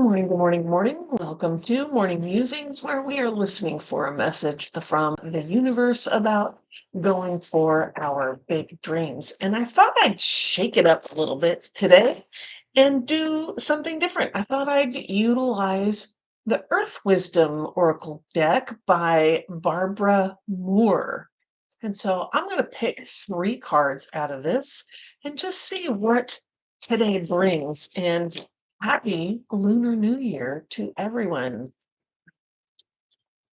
Good morning, good morning, good morning. Welcome to Morning Musings, where we are listening for a message from the universe about going for our big dreams. And I thought I'd shake it up a little bit today and do something different. I thought I'd utilize the Earth Wisdom Oracle deck by Barbara Moore. And so I'm going to pick 3 cards out of this and just see what today brings. And happy Lunar New Year to everyone.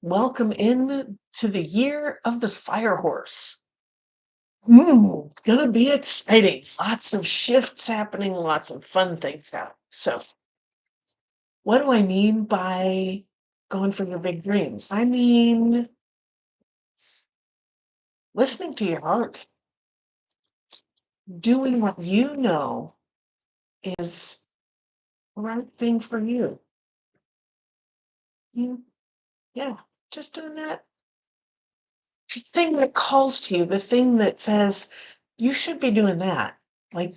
Welcome in to the year of the fire horse. It's gonna be exciting. Lots of shifts happening, lots of fun things happening. So, what do I mean by going for your big dreams? I mean listening to your heart, doing what you know is the right thing for you. Yeah, just doing that the thing that calls to you, the thing that says you should be doing that. Like,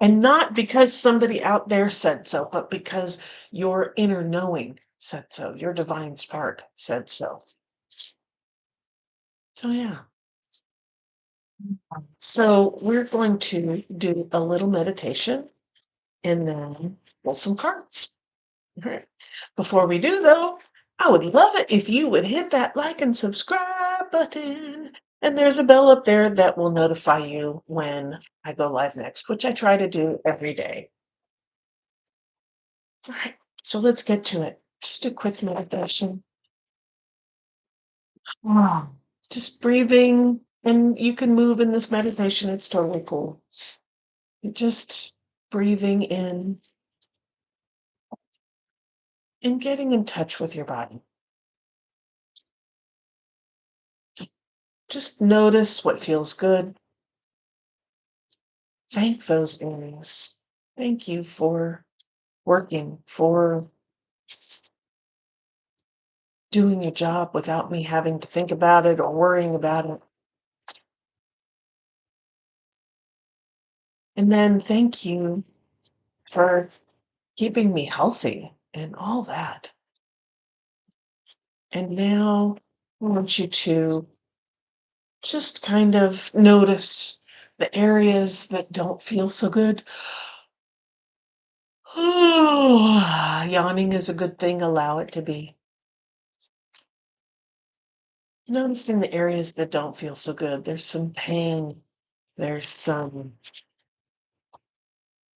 and not because somebody out there said so, but because your inner knowing said so, your divine spark said so. So, yeah. So, we're going to do a little meditation and then pull some cards. All right. Before we do, though, I would love it if you would hit that like and subscribe button. And there's a bell up there that will notify you when I go live next, which I try to do every day. All right, so let's get to it. Just a quick meditation. Wow. Just breathing, and you can move in this meditation. It's totally cool. You're just breathing in and getting in touch with your body. Just notice what feels good. Thank those areas. Thank you for working, for doing a job without me having to think about it or worrying about it. And then thank you for keeping me healthy and all that. And now I want you to just kind of notice the areas that don't feel so good. Yawning is a good thing. Allow it to be. Noticing the areas that don't feel so good. There's some pain. There's some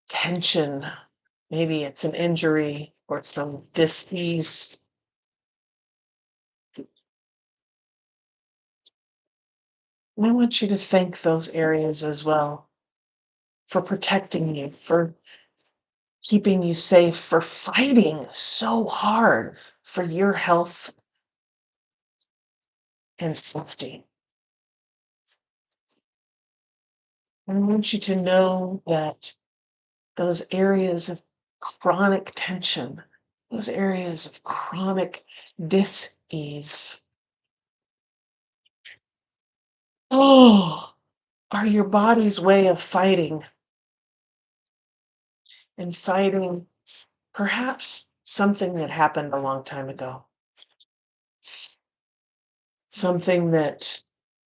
tension. Maybe it's an injury or some dis-ease. And I want you to thank those areas as well for protecting you, for keeping you safe, for fighting so hard for your health and safety. And I want you to know that those areas of chronic tension, those areas of chronic dis-ease, are your body's way of fighting and fighting perhaps something that happened a long time ago, something that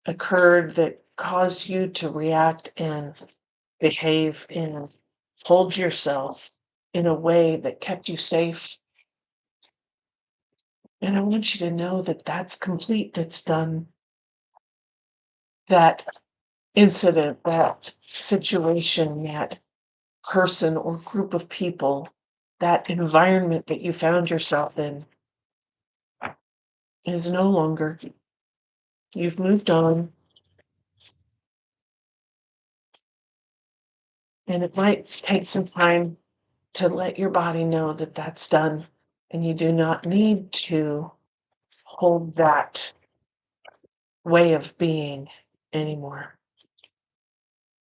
occurred that caused you to react and behave and hold yourself in a way that kept you safe. And I want you to know that that's complete, that's done. That incident, that situation, that person or group of people, that environment that you found yourself in is no longer. You've moved on. And it might take some time to let your body know that that's done. And you do not need to hold that way of being anymore.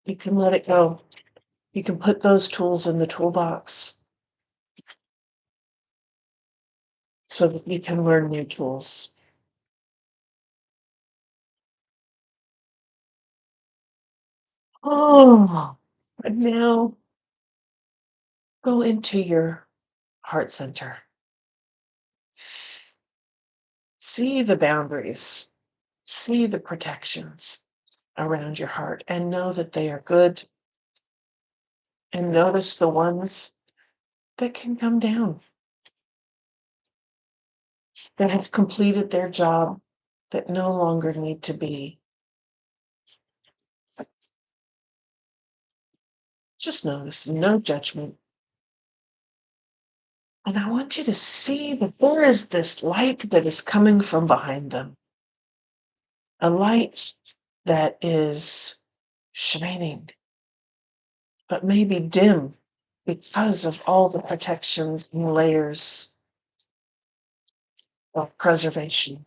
You can let it go. You can put those tools in the toolbox so that you can learn new tools. Oh, and now go into your heart center. See the boundaries, see the protections around your heart, and know that they are good. And notice the ones that can come down, that have completed their job, that no longer need to be. Just notice, no judgment. And I want you to see that there is this light that is coming from behind them. A light that is shining, but maybe dim because of all the protections and layers of preservation.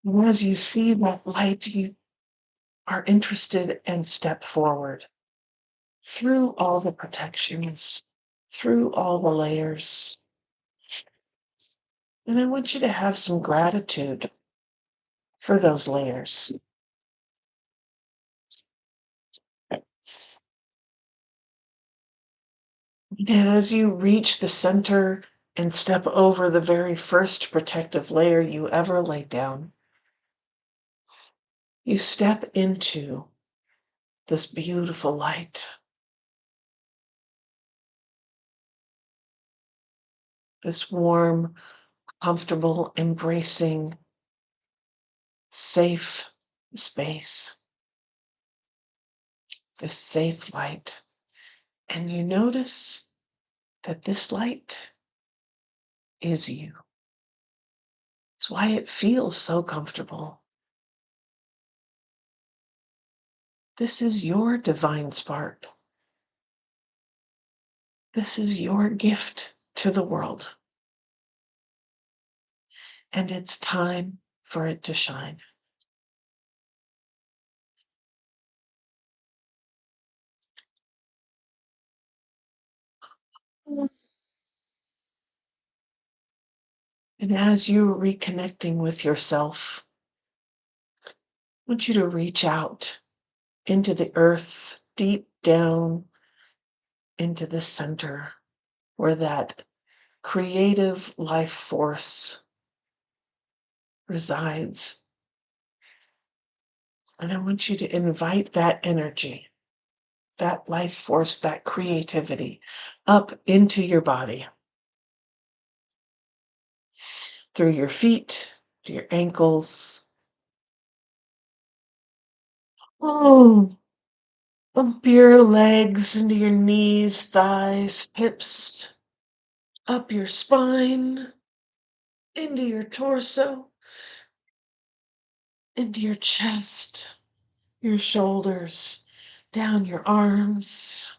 And as you see that light, you are interested and step forward through all the protections, through all the layers. And I want you to have some gratitude for those layers. And as you reach the center and step over the very first protective layer you ever laid down, you step into this beautiful light, this warm, comfortable, embracing, safe space, this safe light. And you notice that this light is you. It's why it feels so comfortable. This is your divine spark. This is your gift to the world. And it's time for it to shine. And as you're reconnecting with yourself, I want you to reach out into the earth, deep down into the center where that creative life force resides. And I want you to invite that energy, that life force, that creativity up into your body, through your feet, to your ankles. Oh, up your legs, into your knees, thighs, hips, up your spine, into your torso, into your chest, your shoulders, down your arms,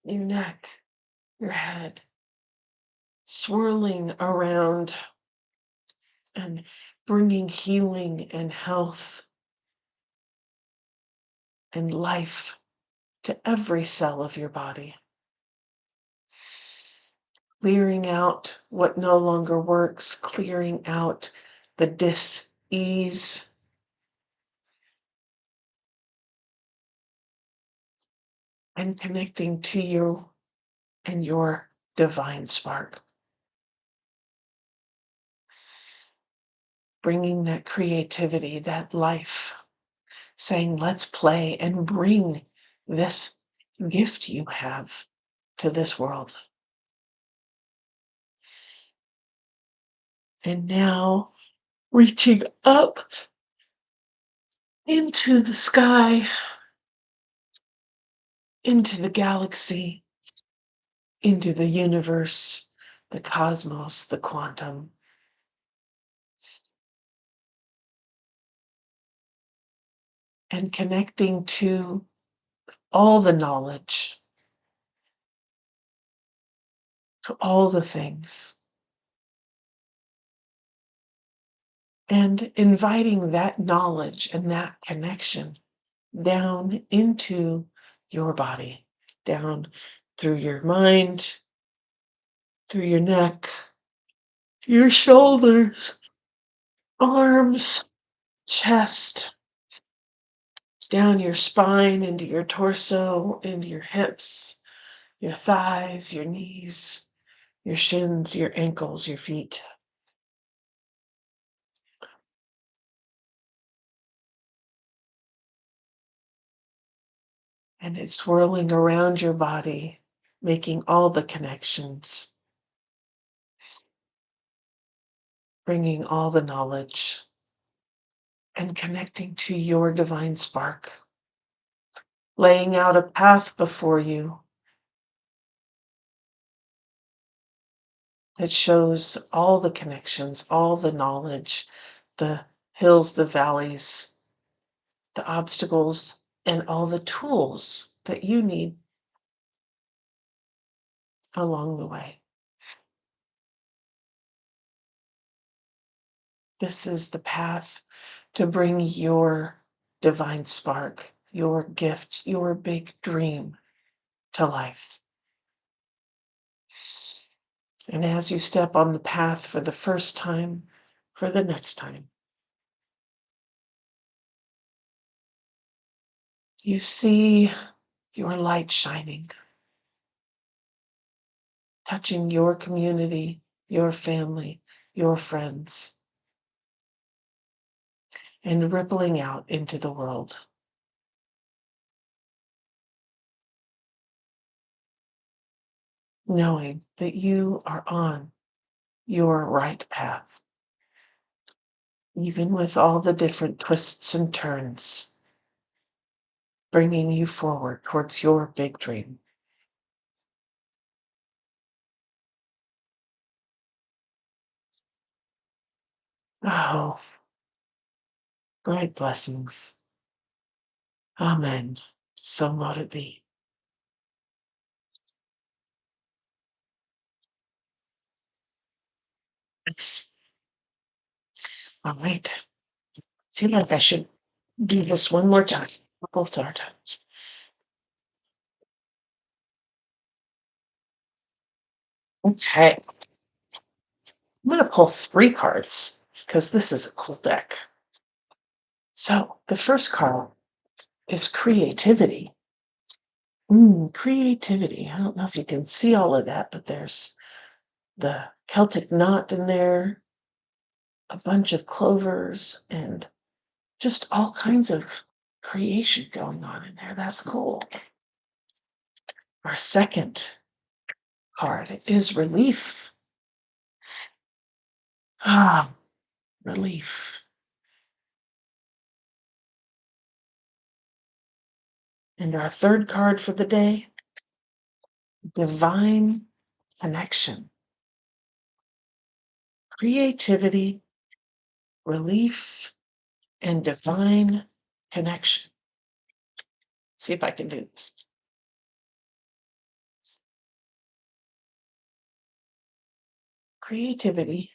your neck, your head, swirling around and bringing healing and health and life to every cell of your body. Clearing out what no longer works, clearing out the dis-ease, and connecting to you and your divine spark. Bringing that creativity, that life, saying, let's play and bring this gift you have to this world. And now reaching up into the sky, into the galaxy, into the universe, the cosmos, the quantum. And connecting to all the knowledge, to all the things. And inviting that knowledge and that connection down into your body, down through your mind, through your neck, your shoulders, arms, chest, down your spine, into your torso, into your hips, your thighs, your knees, your shins, your ankles, your feet. And it's swirling around your body, making all the connections, bringing all the knowledge, and connecting to your divine spark, laying out a path before you that shows all the connections, all the knowledge, the hills, the valleys, the obstacles, and all the tools that you need along the way. This is the path to bring your divine spark, your gift, your big dream to life. And as you step on the path for the first time, for the next time, you see your light shining, touching your community, your family, your friends, and rippling out into the world. Knowing that you are on your right path, even with all the different twists and turns, bringing you forward towards your big dream. Oh, great blessings. Amen. So mote it be. Yes. All right. Feel like I should do this one more time. Both our times. Okay. I'm going to pull 3 cards because this is a cool deck. So the first card is creativity. Creativity. I don't know if you can see all of that, but there's the Celtic knot in there, a bunch of clovers, and just all kinds of creation going on in there. That's cool. Our second card is relief. Ah, relief. And our third card for the day, divine connection. Creativity, relief, and divine connection. See if I can do this. Creativity,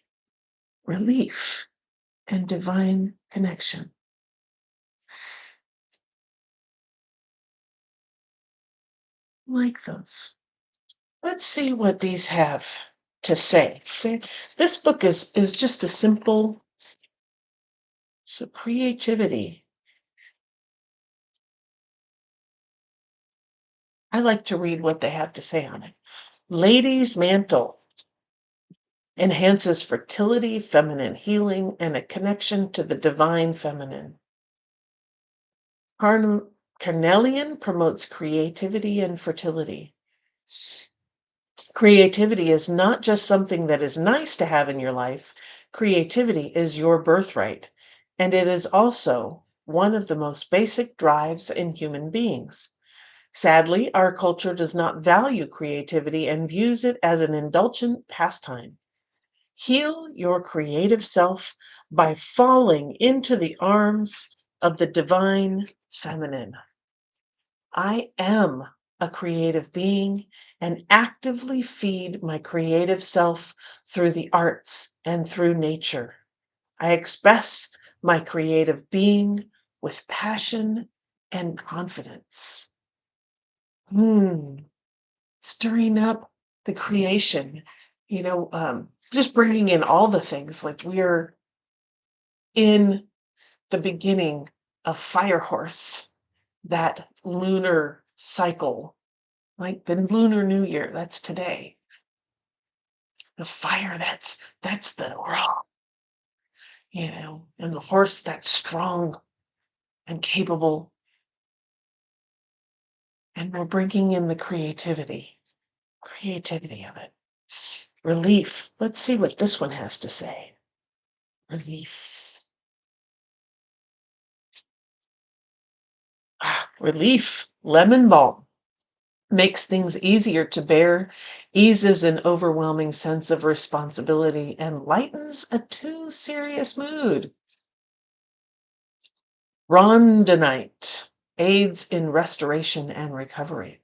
relief, and divine connection. Like those. Let's see what these have to say. See, this book is just a simple, so creativity. I like to read what they have to say on it. Lady's Mantle enhances fertility, feminine healing, and a connection to the divine feminine. Carnelian promotes creativity and fertility. Creativity is not just something that is nice to have in your life. Creativity is your birthright, and it is also one of the most basic drives in human beings. Sadly, our culture does not value creativity and views it as an indulgent pastime. Heal your creative self by falling into the arms of the divine feminine. I am a creative being and actively feed my creative self through the arts and through nature. I express my creative being with passion and confidence. Hmm. Stirring up the creation, just bringing in all the things like we're in the beginning of Fire Horse. that lunar cycle, like the Lunar New Year, that's today. The fire, that's the raw, and the horse that's strong and capable. And we're bringing in the creativity of it. Relief. Let's see what this one has to say. Relief. Relief. Lemon balm makes things easier to bear, eases an overwhelming sense of responsibility, and lightens a too serious mood. Rondonite aids in restoration and recovery.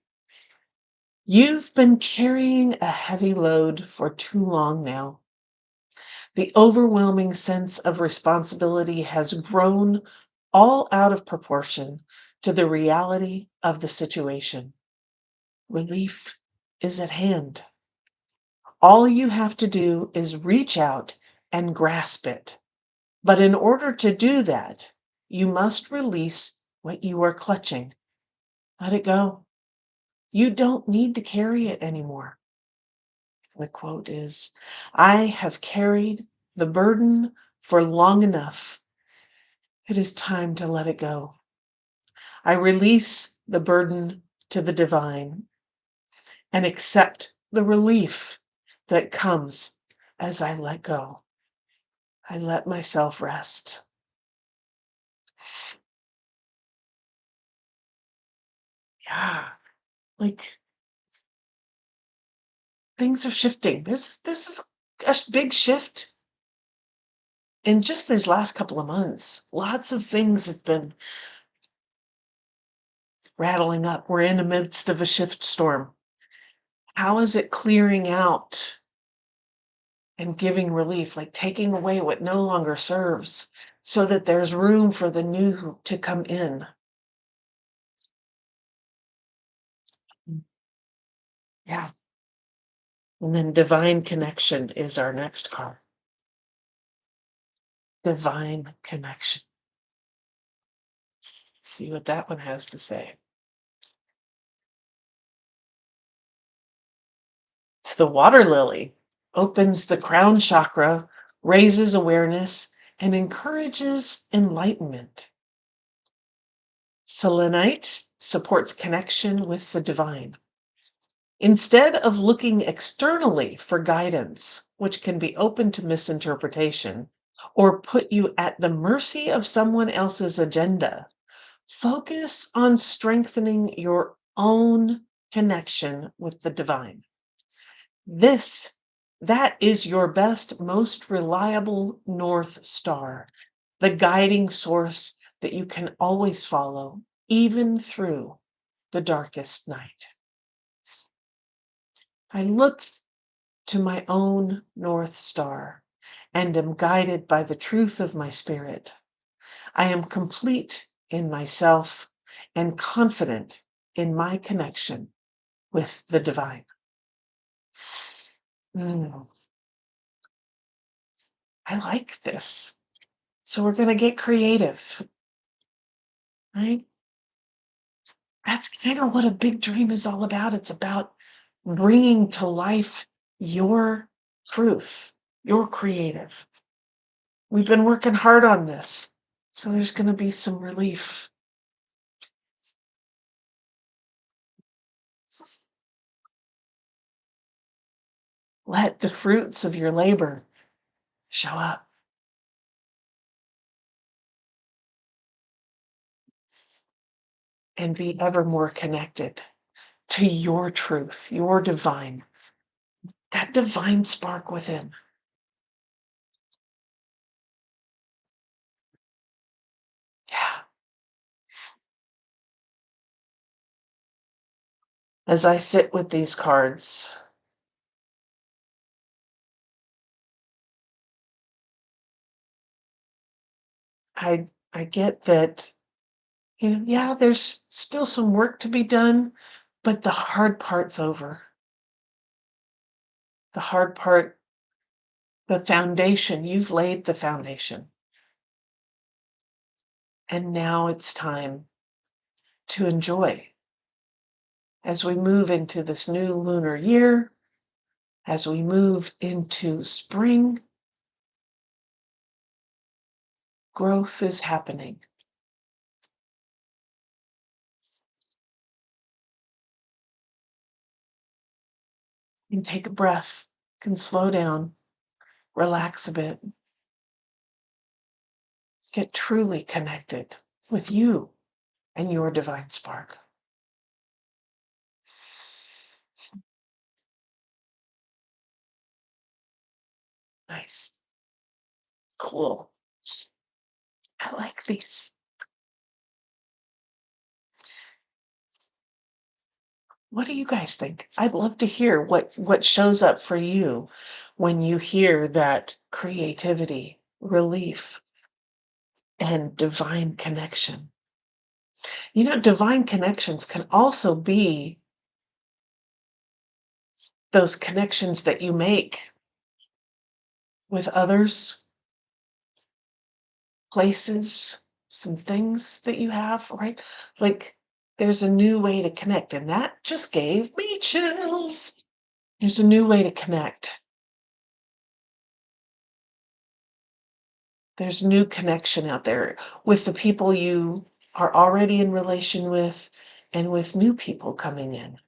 You've been carrying a heavy load for too long now. The overwhelming sense of responsibility has grown all out of proportion to the reality of the situation. Relief is at hand. All you have to do is reach out and grasp it. But in order to do that, you must release what you are clutching. Let it go. You don't need to carry it anymore. The quote is, I have carried the burden for long enough. It is time to let it go. I release the burden to the divine and accept the relief that comes as I let go. I let myself rest. Yeah, like things are shifting. This is a big shift in just these last couple of months. Lots of things have been rattling up. We're in the midst of a shift storm. How is it clearing out and giving relief, like taking away what no longer serves so that there's room for the new to come in? Yeah. And then divine connection is our next card. Divine connection. See what that one has to say. It's the water lily. Opens the crown chakra, raises awareness, and encourages enlightenment. Selenite supports connection with the divine. Instead of looking externally for guidance, which can be open to misinterpretation or put you at the mercy of someone else's agenda, focus on strengthening your own connection with the divine. This, that is your best, most reliable North Star, the guiding source that you can always follow, even through the darkest night. I look to my own North Star and am guided by the truth of my spirit. I am complete in myself and confident in my connection with the divine. Mm, I like this. So we're going to get creative, right? That's kind of what a big dream is all about. It's about bringing to life your truth, your creative. We've been working hard on this, so there's going to be some relief. Let the fruits of your labor show up. And be ever more connected to your truth, your divine, that divine spark within. Yeah. As I sit with these cards, I get that, yeah, there's still some work to be done, but the hard part's over. The hard part, the foundation, you've laid the foundation. And now it's time to enjoy as we move into this new lunar year, as we move into spring. Growth is happening. You can take a breath, can slow down, relax a bit, get truly connected with you and your divine spark. Nice. Cool. I like these. What do you guys think? I'd love to hear what shows up for you when you hear that creativity, relief, and divine connection. Divine connections can also be those connections that you make with others, places, some things that you have, right? Like there's a new way to connect, and that just gave me chills. There's a new way to connect. There's new connection out there with the people you are already in relation with and with new people coming in.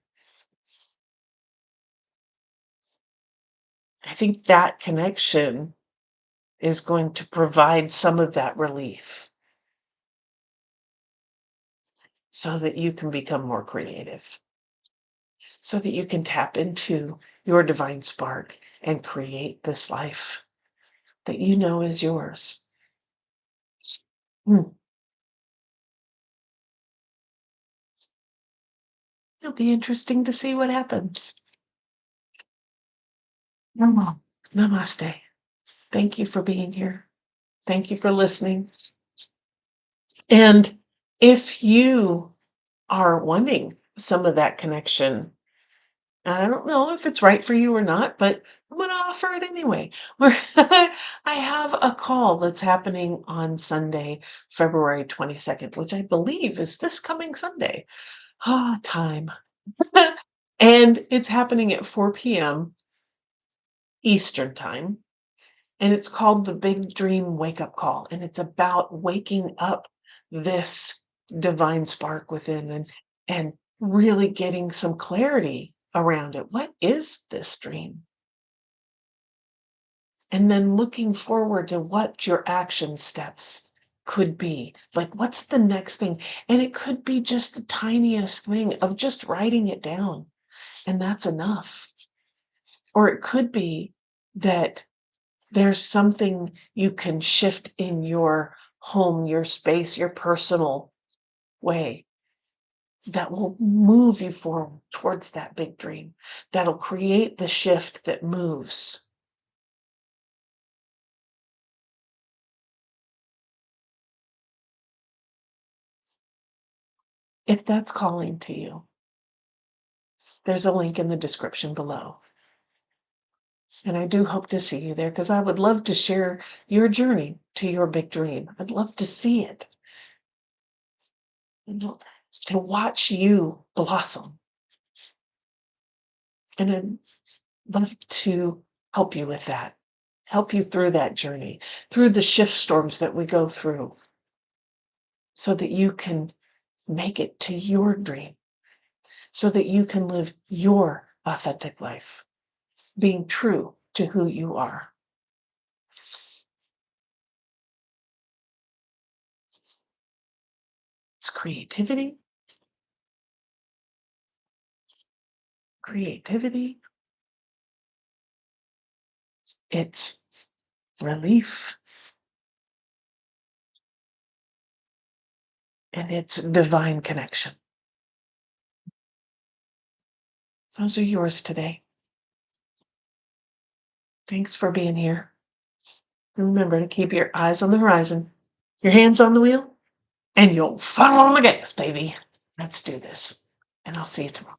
I think that connection is going to provide some of that relief so that you can become more creative, so that you can tap into your divine spark and create this life that you know is yours. Hmm. It'll be interesting to see what happens. Namaste. Thank you for being here. Thank you for listening. And if you are wanting some of that connection, I don't know if it's right for you or not, but I'm going to offer it anyway. I have a call that's happening on Sunday, February 22nd, which I believe is this coming Sunday. Time. And it's happening at 4 p.m. Eastern time. And it's called the Big Dream Wake Up Call. And it's about waking up this divine spark within and really getting some clarity around it. What is this dream? And then looking forward to what your action steps could be. Like, what's the next thing? And it could be just the tiniest thing of just writing it down, and that's enough. Or it could be that there's something you can shift in your home, your space, your personal way that will move you forward towards that big dream, that'll create the shift that moves. If that's calling to you, there's a link in the description below. And I do hope to see you there because I would love to share your journey to your big dream. I'd love to see it and to watch you blossom. And I'd love to help you with that, help you through that journey, through the shift storms that we go through, so that you can make it to your dream, so that you can live your authentic life, being true to who you are. It's creativity, creativity. It's relief, and it's divine connection. Those are yours today. Thanks for being here. Remember to keep your eyes on the horizon, your hands on the wheel, and your foot on the gas, baby. Let's do this. And I'll see you tomorrow.